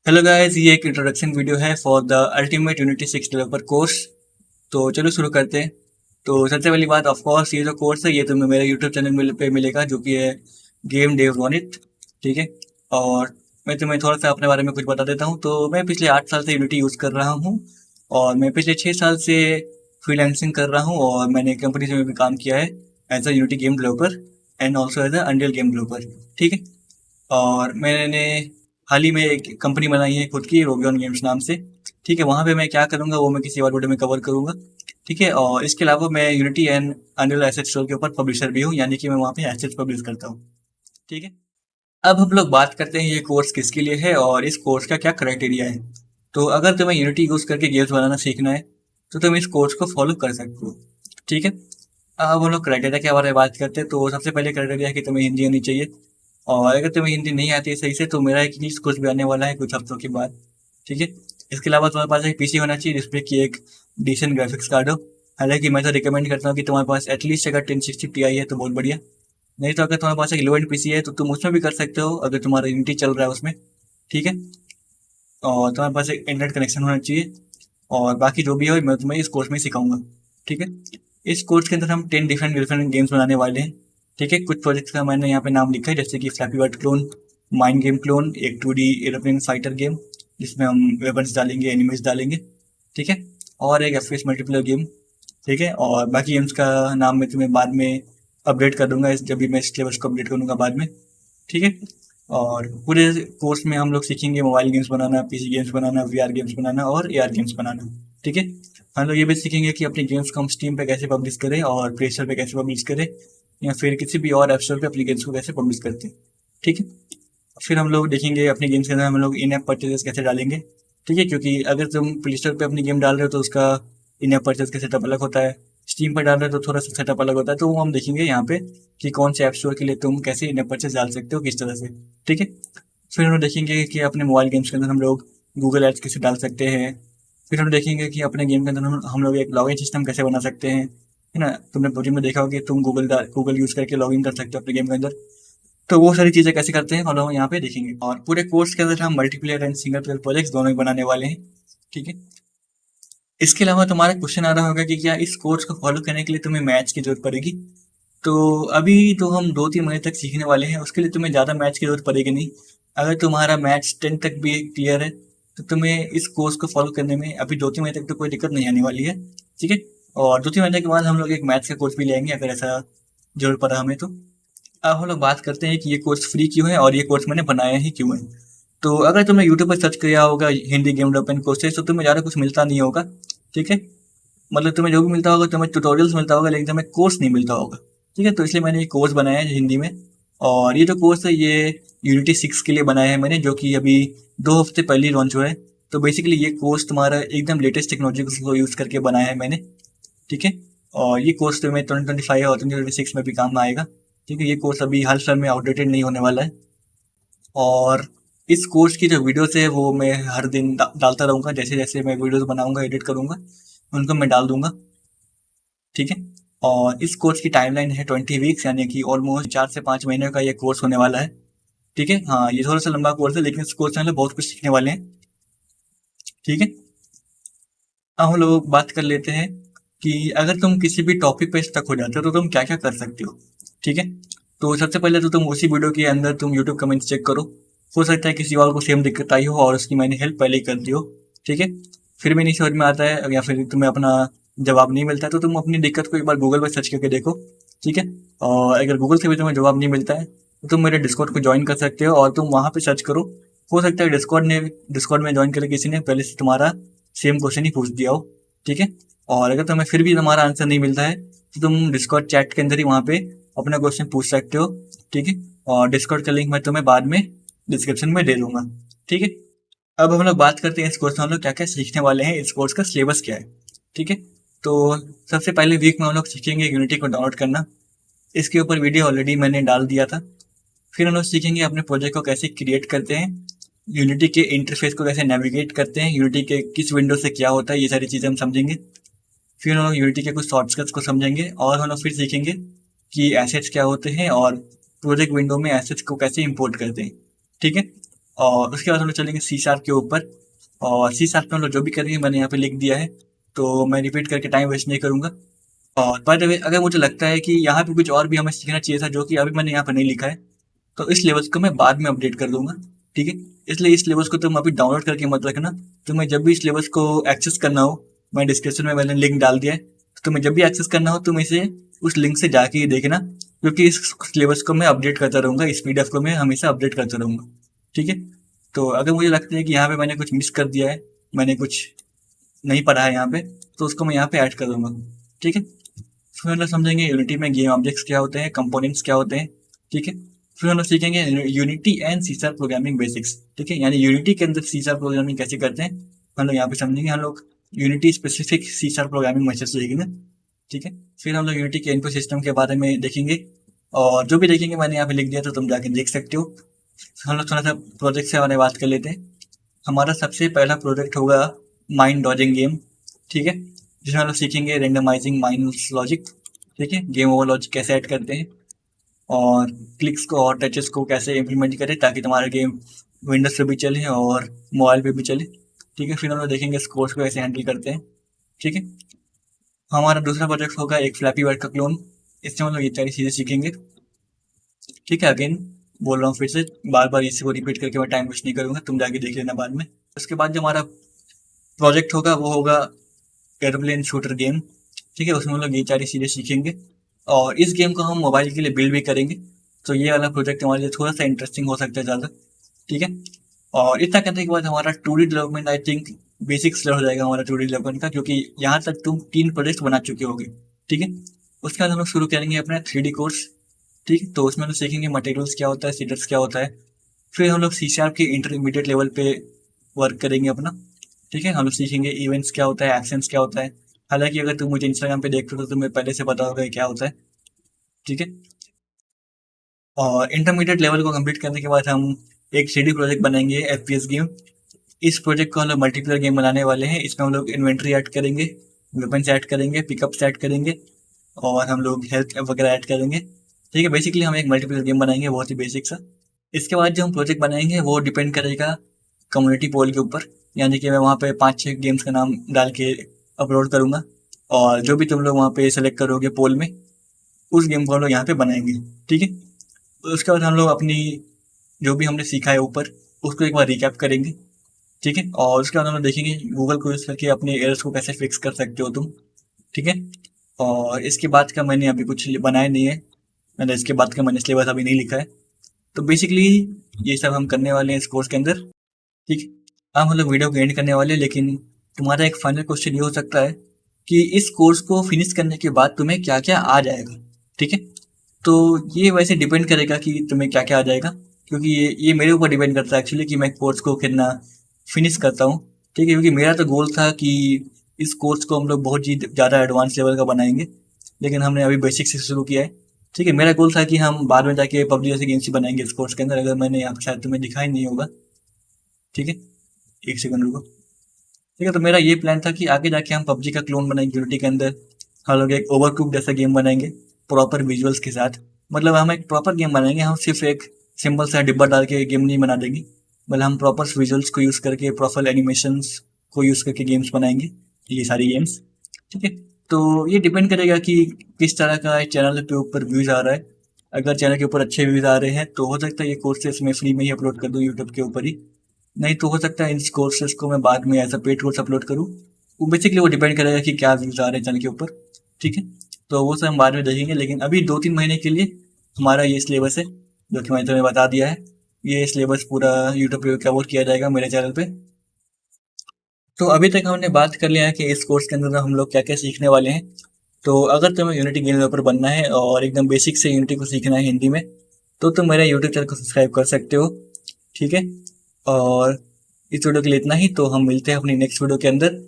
Hello guys, ये एक introduction video है for the ultimate unity 6 developer course. तो चलो शुरू करते हैं। तो सबसे पहली बात, ऑफ कोर्स ये जो कोर्स है ये तुम्हें मेरे यूट्यूब चैनल पे मिलेगा, जो कि है गेम डेव वॉनिट। ठीक है। और मैं तुम्हें थोड़ा सा अपने बारे में कुछ बता देता हूँ। तो मैं पिछले 8 साल से यूनिटी यूज़ कर रहा हूँ, और मैं पिछले 6 साल से फ्रीलांसिंग कर रहा हूँ, और मैंने कंपनी से भी काम किया है as a Unity game developer and also as a Unreal game developer. ठीक है। और मैंने हाल ही में एक कंपनी बनाई है खुद की, रोबियन गेम्स नाम से। ठीक है। वहाँ पे मैं क्या करूँगा वो मैं किसी और वीडियो में कवर करूँगा। ठीक है। और इसके अलावा मैं unity and unreal asset store के ऊपर पब्लिशर भी हूँ, यानी कि मैं वहाँ पे एसेट्स पब्लिश करता हूँ। ठीक है। अब हम लोग बात करते हैं ये कोर्स किसके लिए है और इस कोर्स का क्या क्राइटेरिया है। तो अगर तुम्हें यूनिटी यूज़ करके गेम्स बनाना सीखना है तो तुम इस कोर्स को फॉलो कर सकते हो। ठीक है। अब हम लोग क्राइटेरिया के बारे में बात करते हैं। तो सबसे पहले क्राइटेरिया है कि तुम्हें हिंदी आनी चाहिए, और अगर तुम्हें हिंदी नहीं आती है सही से तो मेरा एक इंग्लिश कोर्स भी आने वाला है कुछ हफ्तों के बाद। ठीक है। इसके अलावा तुम्हारे पास एक पीसी होना चाहिए जिसपे कि एक डिसेंट ग्राफिक्स कार्ड हो। हालांकि मैं तो रिकमेंड करता हूँ कि तुम्हारे पास एटलीस्ट अगर 1060 Ti है तो बहुत बढ़िया। नहीं तो अगर तुम्हारे पास एक लो एंड पीसी है तो तुम उसमें भी कर सकते हो, अगर तुम्हारा यूनिटी चल रहा है उसमें। ठीक है। और तुम्हारे पास एक इंटरनेट कनेक्शन होना चाहिए। और बाकी जो भी है मैं तुम्हें इस कोर्स में सिखाऊंगा। ठीक है। इस कोर्स के अंदर हम 10 डिफरेंट डिफरेंट गेम्स बनाने वाले हैं। ठीक है। कुछ प्रोजेक्ट्स का मैंने यहाँ पे नाम लिखा है, जैसे कि flappy bird clone, mind game clone, एक 2D एरोप्लेन फाइटर गेम जिसमें हम वेपन्स डालेंगे, एनिमीज डालेंगे। ठीक है। और एक FPS मल्टीप्लेयर गेम। ठीक है। और बाकी गेम्स का नाम मैं तुम्हें बाद में अपडेट कर दूंगा, जब भी मैं सिलेबस को अपडेट करूंगा बाद में। ठीक है। और पूरे कोर्स में हम लोग सीखेंगे मोबाइल गेम्स बनाना, पीसी गेम्स बनाना, VR गेम्स बनाना और AR गेम्स बनाना। ठीक है। हम लोग ये भी सीखेंगे कि अपनी गेम्स को हम स्टीम पे कैसे पब्लिश करें और प्ले स्टोर पे कैसे पब्लिश करें, या फिर किसी भी और ऐप स्टोर पे अपनी गेम्स को कैसे पब्लिश करते हैं। ठीक है। फिर हम लोग देखेंगे अपनी गेम्स के अंदर हम लोग इन ऐप परचेजेस कैसे डालेंगे। ठीक है। क्योंकि अगर तुम प्ले स्टोर पे अपनी गेम डाल रहे हो तो उसका इन ऐप परचेज का सेटअप अलग होता है, स्टीम पर डाल रहे हो तो थोड़ा सा सेटअप अलग होता है। तो वो हम देखेंगे यहाँ पे कि कौन से ऐप स्टोर के लिए तुम कैसे इन ऐप परचेज डाल सकते हो, किस तरह से। ठीक है। फिर हम लोग देखेंगे कि अपने मोबाइल गेम्स के अंदर हम लोग गूगल एड्स कैसे डाल सकते हैं। फिर हम देखेंगे कि अपने गेम के अंदर हम लोग एक लॉगिन सिस्टम कैसे बना सकते हैं, है ना। तुमने प्रोजेक्ट में देखा होगा कि तुम गूगल यूज़ करके लॉगिन कर सकते हो अपने गेम के अंदर। तो वो सारी चीज़ें कैसे करते हैं हम लोग यहाँ पे देखेंगे। और पूरे कोर्स के अंदर हम multiplayer and single player projects दोनों ही बनाने वाले हैं। ठीक है। इसके अलावा तुम्हारा क्वेश्चन आ रहा होगा कि क्या इस कोर्स को फॉलो करने के लिए तुम्हें मैथ्स की जरूरत पड़ेगी। तो अभी तो हम 2-3 महीने तक सीखने वाले हैं, उसके लिए तुम्हें ज़्यादा मैथ्स की जरूरत पड़ेगी नहीं। अगर तुम्हारा मैथ्स 10 तक भी क्लियर है तो तुम्हें इस कोर्स को फॉलो करने में अभी 2-3 महीने तक तो कोई दिक्कत नहीं आने वाली है। ठीक है। और 2-3 महीने के बाद हम लोग एक मैथ्स का कोर्स भी लेंगे अगर ऐसा जरूरत पड़ा हमें तो। अब हम लोग बात करते हैं कि ये कोर्स फ्री क्यों है और ये कोर्स मैंने बनाया ही क्यों है। तो अगर तुमने यूट्यूब पर सर्च किया होगा हिंदी गेम डेवलपमेंट कोर्सेज तो तुम्हें ज़्यादा कुछ मिलता नहीं होगा। ठीक है। मतलब तुम्हें जो भी मिलता होगा तुम्हें ट्यूटोरियल्स मिलता होगा, लेकिन तुम्हें कोर्स नहीं मिलता होगा। ठीक है। तो इसलिए मैंने ये कोर्स बनाया है हिंदी में। और ये जो कोर्स है ये यूनिटी 6 के लिए बनाया है मैंने, जो कि अभी 2 हफ्ते पहले ही लॉन्च हुआ है। तो बेसिकली ये कोर्स तुम्हारा एकदम लेटेस्ट टेक्नोलॉजी को यूज़ करके बनाया है मैंने। ठीक है। और ये कोर्स तुम्हें 2025 और 2026 में भी काम में आएगा। ठीक है। ये कोर्स अभी हाल फिलहाल में आउटडेटेड नहीं होने वाला है। और इस कोर्स की जो वीडियोस है वो मैं हर दिन डालता रहूँगा, जैसे जैसे मैं वीडियोस बनाऊंगा, एडिट करूँगा, उनको मैं डाल दूंगा। ठीक है। और इस कोर्स की टाइमलाइन है 20 वीक्स, यानी कि ऑलमोस्ट 4 से 5 महीने का ये कोर्स होने वाला है। ठीक है। हाँ, ये थोड़ा सा लंबा कोर्स है, लेकिन इस कोर्स में हम लोग बहुत कुछ सीखने वाले हैं। ठीक है। अब हम लोग बात कर लेते हैं कि अगर तुम किसी भी टॉपिक पे स्टक हो जाते हो तो तुम क्या क्या कर सकते हो। ठीक है। तो सबसे पहले तो तुम उसी वीडियो के अंदर तुम यूट्यूब कमेंट्स चेक करो। हो सकता है किसी और को सेम दिक्कत आई हो और उसकी मैंने हेल्प पहले ही कर दी हो। ठीक है। फिर भी नहीं समझ में आता है या फिर तुम्हें अपना जवाब नहीं मिलता है तो तुम अपनी दिक्कत को एक बार गूगल पर सर्च करके देखो। ठीक है। और अगर गूगल से भी तुम्हें जवाब नहीं मिलता है तो तुम मेरे डिस्कॉर्ड को ज्वाइन कर सकते हो और तुम वहाँ पे सर्च करो। हो सकता है डिस्कॉर्ड में ज्वाइन करके किसी ने पहले से तुम्हारा सेम क्वेश्चन ही पूछ दिया हो। ठीक है। और अगर तुम्हें फिर भी तुम्हारा आंसर नहीं मिलता है तो तुम डिस्कॉर्ड चैट के अंदर ही वहाँ पे अपना क्वेश्चन पूछ सकते हो। ठीक है। और डिस्कॉर्ड का लिंक मैं तुम्हें बाद में डिस्क्रिप्शन में दे दूंगा। ठीक है। अब हम लोग बात करते हैं इस कोर्स में हम लोग क्या क्या सीखने वाले हैं, इस कोर्स का सिलेबस क्या है। ठीक है। तो सबसे पहले वीक में हम लोग सीखेंगे यूनिटी को डाउनलोड करना। इसके ऊपर वीडियो ऑलरेडी मैंने डाल दिया था। फिर हम लोग सीखेंगे अपने प्रोजेक्ट को कैसे क्रिएट करते हैं, यूनिटी के इंटरफेस को कैसे नेविगेट करते हैं, यूनिटी के किस विंडो से क्या होता है, ये सारी चीज़ें हम समझेंगे। फिर हम लोग यूनिटी के कुछ शॉर्टकट्स को समझेंगे और हम लोग फिर सीखेंगे कि एसेट्स क्या होते हैं और प्रोजेक्ट विंडो में एसेट्स को कैसे इंपोर्ट करते हैं। ठीक है। और उसके बाद हम लोग चलेंगे सी शार्प के ऊपर। और सी शार्प में हम लोग जो भी करेंगे मैंने यहाँ पे लिख दिया है, तो मैं रिपीट करके टाइम वेस्ट नहीं करूँगा। और बाय द वे अगर मुझे लगता है कि यहाँ पे कुछ और भी हमें सीखना चाहिए था जो कि अभी मैंने यहाँ पर नहीं लिखा है, तो इस सिलेबस को मैं बाद में अपडेट कर दूंगा। ठीक है, इसलिए इस सिलेबस को तुम अभी डाउनलोड करके मत रखना। तुम्हें जब भी इस सिलेबस को एक्सेस करना हो, मैं डिस्क्रिप्शन में मैंने लिंक डाल दिया है, तो तुम्हें जब भी एक्सेस करना हो तुम इसे उस लिंक से जाके ही देखना, क्योंकि इस सिलेबस को मैं अपडेट करता रहूँगा, इस पीडीएफ को मैं हमेशा अपडेट करता रहूँगा। ठीक है, तो अगर मुझे लगता है कि यहाँ पे मैंने कुछ मिस कर दिया है, मैंने कुछ नहीं पढ़ा है यहाँ पे, तो उसको मैं यहाँ पे ऐड कर दूंगा। ठीक है, फिर हम लोग समझेंगे यूनिटी में गेम ऑब्जेक्ट्स क्या होते हैं, कंपोनेंट्स क्या होते हैं। ठीक है, फिर हम लोग सीखेंगे Unity and C sharp programming basics. ठीक है, यानी यूनिटी के अंदर सी शार्प प्रोग्रामिंग कैसे करते हैं हम लोग यहाँ पे समझेंगे। हम लोग Unity specific C sharp programming method सीखेंगे। ठीक है, फिर हम लोग यूनिटी के इनपुट सिस्टम के बारे में देखेंगे, और जो भी देखेंगे मैंने यहाँ पे लिख दिया तो तुम जाके देख सकते हो। हम लोग थोड़ा सा प्रोजेक्ट से बारे में बात कर लेते हैं। हमारा सबसे पहला प्रोजेक्ट होगा माइंड डॉजिंग गेम। ठीक है, जिसमें हम लोग सीखेंगे रेंडमाइजिंग माइंड लॉजिक। ठीक है, गेम ओवर लॉजिक कैसे ऐड करते हैं, और क्लिक्स को और टचेस को कैसे इम्प्लीमेंट करें ताकि तुम्हारा गेम विंडोज पे भी चले और मोबाइल पे भी चले। ठीक है, फिर हम लोग देखेंगे स्कोर्स को कैसे हैंडल करते हैं। ठीक है, हमारा दूसरा प्रोजेक्ट होगा एक फ्लैपी वर्ड का क्लोन। इससे हम लोग ये सारी चीज़ें सीखेंगे। ठीक है, अगेन बोल रहा हूँ फिर से, बार बार इसी को रिपीट करके मैं टाइम वेस्ट नहीं करूँगा, तुम जाके देख लेना बाद में। उसके बाद जो हमारा प्रोजेक्ट होगा वो होगा एरोप्लेन शूटर गेम। ठीक है, उसमें हम लोग ये सारी चीज़ें सीखेंगे, और इस गेम को हम मोबाइल के लिए बिल्ड भी करेंगे। तो ये वाला प्रोजेक्ट हमारे लिए थोड़ा सा इंटरेस्टिंग हो सकता है ज़्यादा। ठीक है, और इतना करने के बाद हमारा 2D development I think basics हो जाएगा हमारा 2D डेवलपमेंट का, क्योंकि यहाँ तक तुम 3 प्रोजेक्ट बना चुके होगे। ठीक है, उसके बाद हम लोग शुरू करेंगे अपना 3D कोर्स। ठीक है, तो उसमें हम लोग सीखेंगे मटेरियल्स क्या होता है, सीडर्स क्या होता है। फिर हम लोग सी शार्प के इंटरमीडिएट लेवल पे वर्क करेंगे अपना। ठीक है, हम लोग सीखेंगे इवेंट्स क्या होता है, एक्शंस क्या होता है। हालांकि अगर तुम मुझे इंस्टाग्राम पे देखते हो तो तुम्हें पहले से पता होगा ये क्या होता है। ठीक है, और इंटरमीडिएट लेवल को कंप्लीट करने के बाद हम एक 3D प्रोजेक्ट बनाएंगे FPS गेम। इस प्रोजेक्ट को हम लोग मल्टीप्लेयर गेम बनाने वाले हैं। इसमें हम लोग इन्वेंट्री ऐड करेंगे, वेपन्स ऐड करेंगे, पिकअप्स ऐड करेंगे, और हम लोग हेल्थ वगैरह ऐड करेंगे। ठीक है, बेसिकली हम एक मल्टीप्लेयर गेम बनाएंगे, बहुत ही बेसिक सा। इसके बाद जो हम प्रोजेक्ट बनाएंगे वो डिपेंड करेगा कम्युनिटी पोल के ऊपर, यानी कि मैं वहाँ पे 5-6 गेम्स का नाम डाल के अपलोड करूँगा, और जो भी तुम लोग वहाँ पे सेलेक्ट करोगे पोल में, उस गेम को हम लोग यहाँ पे बनाएंगे। ठीक है, उसके बाद हम लोग अपनी जो भी हमने सीखा है ऊपर उसको एक बार रिकैप करेंगे। ठीक है, और उसके बाद हम लोग देखेंगे गूगल को यूज़ करके अपने एरर्स को कैसे फिक्स कर सकते हो तुम। ठीक है, और इसके बाद का मैंने अभी कुछ बनाया नहीं है, मैंने इसके बाद का मैंने सिलेबस अभी नहीं लिखा है। तो बेसिकली ये सब हम करने वाले हैं इस कोर्स के अंदर। ठीक है, अब हम लोग वीडियो को एंड करने वाले हैं, लेकिन तुम्हारा एक फाइनल क्वेश्चन ये हो सकता है कि इस कोर्स को फिनिश करने के बाद तुम्हें क्या क्या आ जाएगा। ठीक है, तो ये वैसे डिपेंड करेगा कि तुम्हें क्या क्या आ जाएगा, क्योंकि ये मेरे ऊपर डिपेंड करता है एक्चुअली कि मैं कोर्स को कितना फिनिश करता हूँ। ठीक है, क्योंकि मेरा तो गोल था कि इस कोर्स को हम लोग बहुत ही ज़्यादा एडवांस लेवल का बनाएंगे, लेकिन हमने अभी बेसिक से शुरू किया है। ठीक है, मेरा गोल था कि हम बाद में जाके पबजी जैसे गेम्स ही बनाएंगे इस कोर्स के अंदर, अगर मैंने यहाँ पे शायद तुम्हें दिखाई नहीं होगा। ठीक है, एक सेकंड रुको। ठीक है, तो मेरा ये प्लान था कि आगे जाके हम पबजी का क्लोन बनाएंगे यूनिटी के अंदर। हम लोग एक ओवरकुक जैसा गेम बनाएंगे प्रॉपर विजुअल्स के साथ। मतलब हम एक प्रॉपर गेम बनाएंगे, हम सिर्फ एक सिंपल सा डिब्बा डाल के गेम नहीं बना देंगे, मतलब हम प्रॉपर विजुअल्स को यूज़ करके, प्रॉपर एनिमेशंस को यूज़ करके गेम्स बनाएंगे, ये सारी गेम्स। ठीक है, तो ये डिपेंड करेगा कि किस तरह का चैनल के ऊपर व्यूज़ आ रहा है। अगर चैनल के ऊपर अच्छे व्यूज़ आ रहे हैं तो हो सकता है ये कोर्सेस मैं फ्री में ही अपलोड कर दूँ यूट्यूब के ऊपर ही, नहीं तो हो सकता है इन कोर्सेज को मैं बाद में as a paid course upload करूँ। वो बेसिकली वो डिपेंड करेगा कि क्या व्यूज़ आ रहे हैं चैनल के ऊपर। ठीक है, तो वो सब हम बाद में देखेंगे, लेकिन अभी 2-3 महीने के लिए हमारा ये सिलेबस है जो कि मैंने तुम्हें बता दिया है। ये सिलेबस पूरा यूट्यूब पे कवर किया जाएगा मेरे चैनल पे। तो अभी तक हमने बात कर लिया है कि इस कोर्स के अंदर हम लोग क्या क्या सीखने वाले हैं। तो अगर तुम्हें यूनिटी गेम डेवलपर बनना है और एकदम बेसिक से यूनिटी को सीखना है हिंदी में, तो तुम मेरे यूट्यूब चैनल को सब्सक्राइब कर सकते हो। ठीक है, और इस वीडियो के लिए इतना ही, तो हम मिलते हैं अपनी नेक्स्ट वीडियो के अंदर।